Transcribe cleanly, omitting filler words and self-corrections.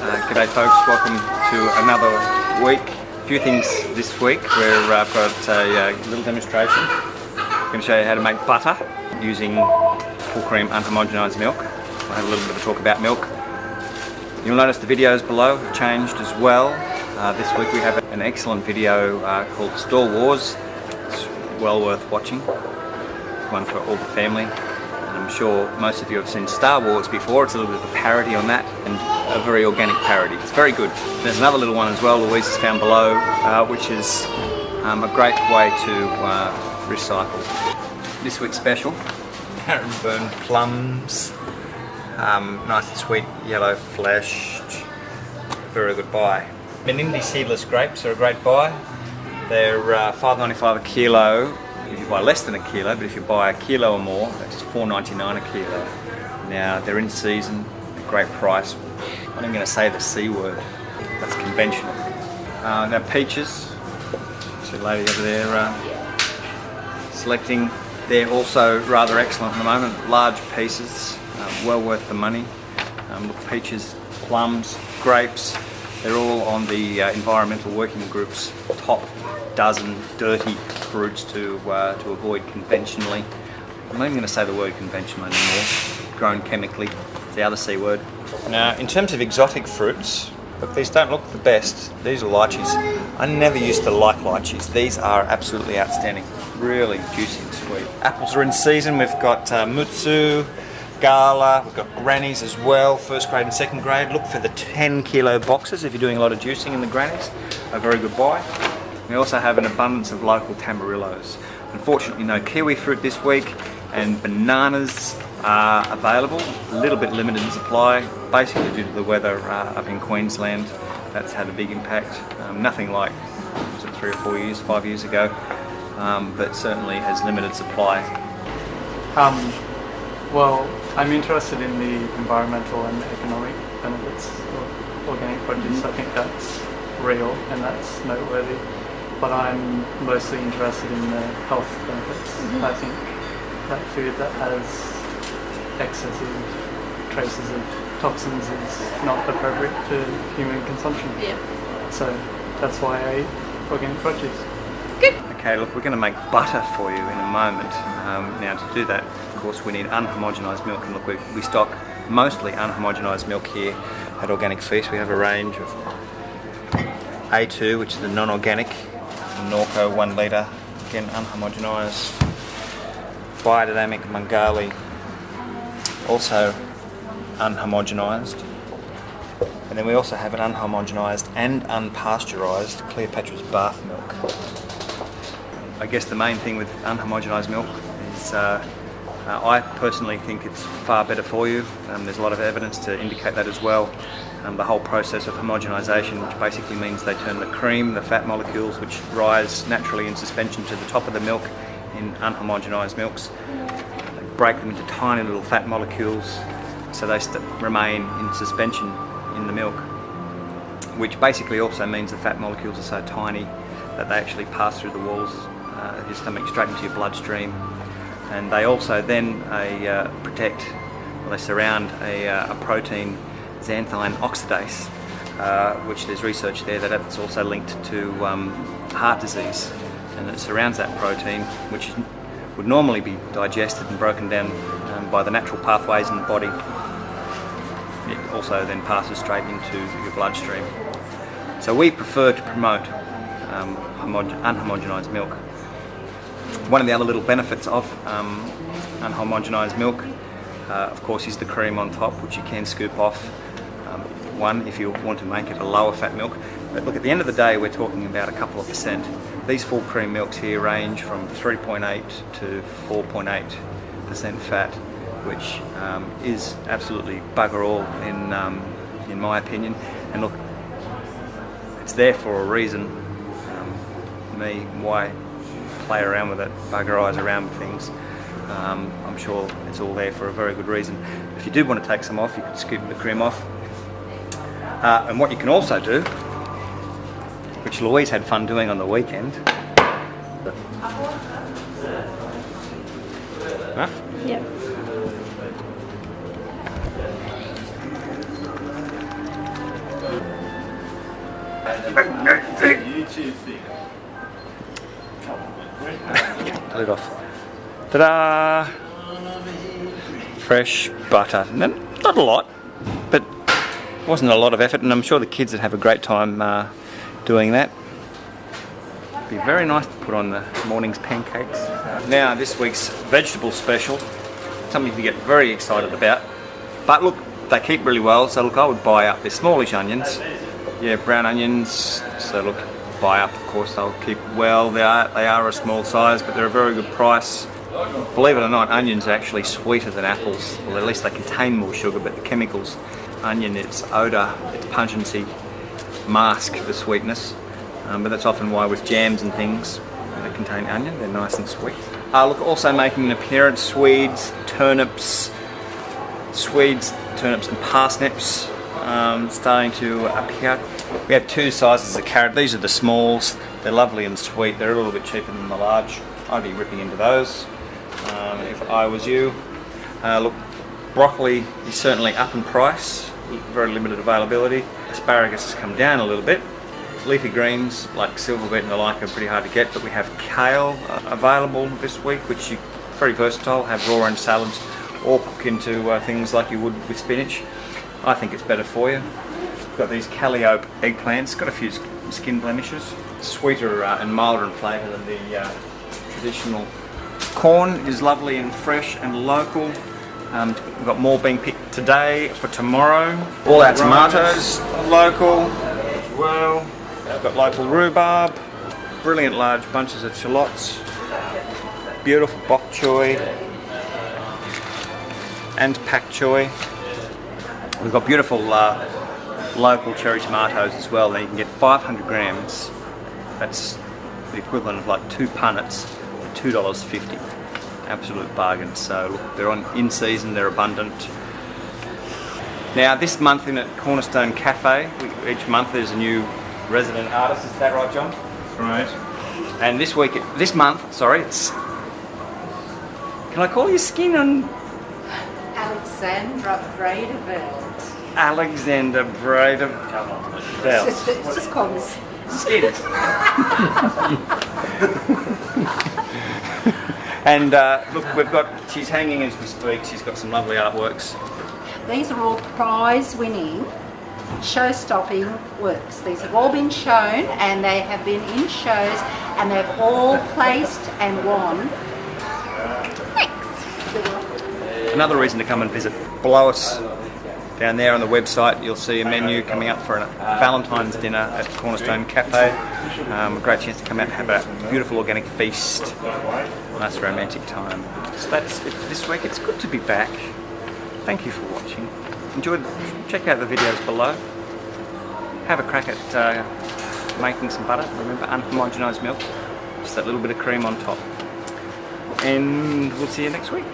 G'day folks, welcome to another week. A few things this week where I've got a little demonstration. I'm going to show you how to make butter using full cream unhomogenised milk. I'll have a little bit of a talk about milk. You'll notice the videos below have changed as well. This week we have an excellent video called Store Wars. It's well worth watching. It's one for all the family. I'm sure most of you have seen Star Wars before. It's a little bit of a parody on that, and a very organic parody. It's very good. There's another little one as well, Louise has found below, which is a great way to recycle. This week's special, herringbone plums, nice and sweet yellow fleshed, very good buy. Menindee seedless grapes are a great buy. They're $5.95 a kilo. If you buy less than a kilo, but if you buy a kilo or more, that's $4.99 a kilo. Now, they're in season, a great price. I'm not even going to say the C word, that's conventional. Now peaches, see a lady over there selecting. They're also rather excellent at the moment, large pieces, well worth the money. Look, peaches, plums, grapes, they're all on the environmental working group's top dozen dirty fruits to avoid conventionally. I'm not even going to say the word conventional anymore. Grown chemically, the other C word. Now, in terms of exotic fruits, look, these don't look the best. These are lychees. I never used to like lychees. These are absolutely outstanding. Really juicy and sweet. Apples are in season. We've got Mutsu, Gala, we've got grannies as well, first grade and second grade. Look for the 10 kilo boxes if you're doing a lot of juicing in the grannies. A very good buy. We also have an abundance of local tamarillos. Unfortunately, no kiwi fruit this week, and bananas are available, a little bit limited in supply, basically due to the weather up in Queensland. That's had a big impact. Nothing like, was it 3 or 4 years, 5 years ago, but certainly has limited supply. Well, I'm interested in the environmental and economic benefits of organic produce. I think that's real and that's noteworthy. But I'm mostly interested in the health benefits. I think that food that has excessive traces of toxins is not appropriate for human consumption. Yeah. So that's why I eat organic produce. Good. Okay, look, we're going to make butter for you in a moment. Now, to do that, of course, we need unhomogenised milk. And look, we stock mostly unhomogenised milk here at OrganicFeast. We have a range of A2, which is the non-organic, Norco 1 litre, again unhomogenised, biodynamic Bengali, also unhomogenised, and then we also have an unhomogenised and unpasteurised Cleopatra's Bath milk. I guess the main thing with unhomogenised milk is I personally think it's far better for you. There's a lot of evidence to indicate that as well. The whole process of homogenisation, which basically means they turn the cream, the fat molecules which rise naturally in suspension to the top of the milk in unhomogenised milks. They break them into tiny little fat molecules so they remain in suspension in the milk, which basically also means the fat molecules are so tiny that they actually pass through the walls of your stomach straight into your bloodstream. And they also then protect, or they surround a protein, xanthine oxidase, which there's research there that it's also linked to heart disease, and it surrounds that protein, which would normally be digested and broken down by the natural pathways in the body. It also then passes straight into your bloodstream. So we prefer to promote unhomogenised milk. One of the other little benefits of unhomogenised milk, of course, is the cream on top, which you can scoop off. One, if you want to make it a lower fat milk. But look, at the end of the day, we're talking about a couple of percent. These full cream milks here range from 3.8 to 4.8% fat, which is absolutely bugger all in my opinion. And look, it's there for a reason. Why play around with it, bugger eyes around with things? I'm sure it's all there for a very good reason. If you do want to take some off, you can scoop the cream off. And what you can also do, which Louise had fun doing on the weekend. Enough? Lid off. Ta-da! Fresh butter. Not a lot, but wasn't a lot of effort, and I'm sure the kids would have a great time doing that. Be very nice to put on the morning's pancakes. Now this week's vegetable special, something to get very excited about. But look, they keep really well, so look, I would buy up. They're smallish onions. Yeah, brown onions. So look, buy up, of course, they'll keep well. They are a small size, but they're a very good price. Believe it or not, onions are actually sweeter than apples. Well, at least they contain more sugar, but the chemicals, onion, its odour, its pungency, mask the sweetness. But that's often why with jams and things that contain onion, they're nice and sweet. Look, also making an appearance, Swedes, turnips and parsnips starting to appear. We have two sizes of carrot. These are the smalls. They're lovely and sweet. They're a little bit cheaper than the large. I'd be ripping into those if I was you. Look, broccoli is certainly up in price. Very limited availability. Asparagus has come down a little bit. Leafy greens like silverbet and the like are pretty hard to get, but we have kale available this week, which you very versatile. Have raw in salads or cook into things like you would with spinach. I think it's better for you. We've got these calliope eggplants, got a few skin blemishes. Sweeter and milder in flavour than the traditional. Corn is lovely and fresh and local. We've got more being picked today for tomorrow. All our tomatoes are local as well. We've got local rhubarb, brilliant large bunches of shallots, beautiful bok choy and pak choy. We've got beautiful local cherry tomatoes as well. Now you can get 500 grams. That's the equivalent of like 2 punnets for $2.50. Absolute bargain. So look, they're in season, they're abundant. Now this month in at Cornerstone Cafe, each month there's a new resident artist. Is that right, John? Right. And this month, it's. Can I call you Skin on? Alexandra Bradeveld. Alexander Bradeveld. It's just called me Skin. And look, she's hanging as we speak. She's got some lovely artworks. These are all prize-winning, show-stopping works. These have all been shown, and they have been in shows, and they've all placed and won. Thanks. Another reason to come and visit. Below us, down there on the website, you'll see a menu coming up for a Valentine's dinner at Cornerstone Cafe. A great chance to come out and have a beautiful organic feast. Nice romantic time. So that's it for this week. It's good to be back. Thank you for watching. Check out the videos below. Have a crack at making some butter. Remember, unhomogenised milk. Just that little bit of cream on top. And we'll see you next week.